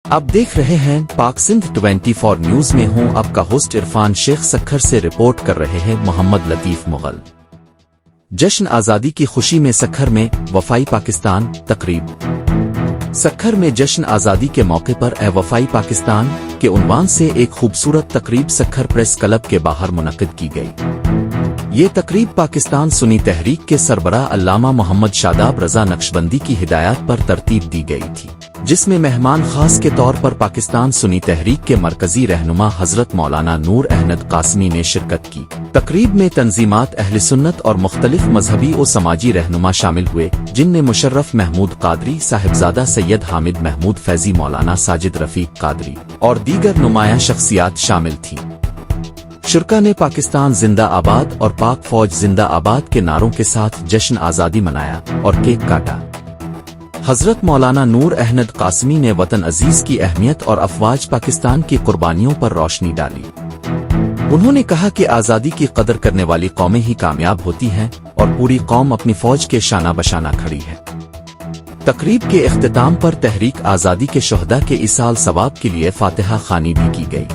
آپ دیکھ رہے ہیں پاک سندھ 24 نیوز میں ہوں آپ کا ہوسٹ عرفان شیخ سکھر سے رپورٹ کر رہے ہیں محمد لطیف مغل۔ جشن آزادی کی خوشی میں سکھر میں وفائی پاکستان تقریب۔ سکھر میں جشن آزادی کے موقع پر اے وفائی پاکستان کے عنوان سے ایک خوبصورت تقریب سکھر پریس کلب کے باہر منعقد کی گئی۔ یہ تقریب پاکستان سنی تحریک کے سربراہ علامہ محمد شاداب رضا نقشبندی کی ہدایات پر ترتیب دی گئی تھی، جس میں مہمان خاص کے طور پر پاکستان سنی تحریک کے مرکزی رہنما حضرت مولانا نور احمد قاسمی نے شرکت کی۔ تقریب میں تنظیمات اہل سنت اور مختلف مذہبی و سماجی رہنما شامل ہوئے، جن میں مشرف محمود قادری، صاحبزادہ سید حامد محمود فیضی، مولانا ساجد رفیق قادری اور دیگر نمایاں شخصیات شامل تھیں۔ شرکا نے پاکستان زندہ آباد اور پاک فوج زندہ آباد کے نعروں کے ساتھ جشن آزادی منایا اور کیک کاٹا۔ حضرت مولانا نور احمد قاسمی نے وطن عزیز کی اہمیت اور افواج پاکستان کی قربانیوں پر روشنی ڈالی۔ انہوں نے کہا کہ آزادی کی قدر کرنے والی قومیں ہی کامیاب ہوتی ہیں اور پوری قوم اپنی فوج کے شانہ بشانہ کھڑی ہے۔ تقریب کے اختتام پر تحریک آزادی کے شہداء کے ایصال ثواب کے لیے فاتحہ خوانی بھی کی گئی۔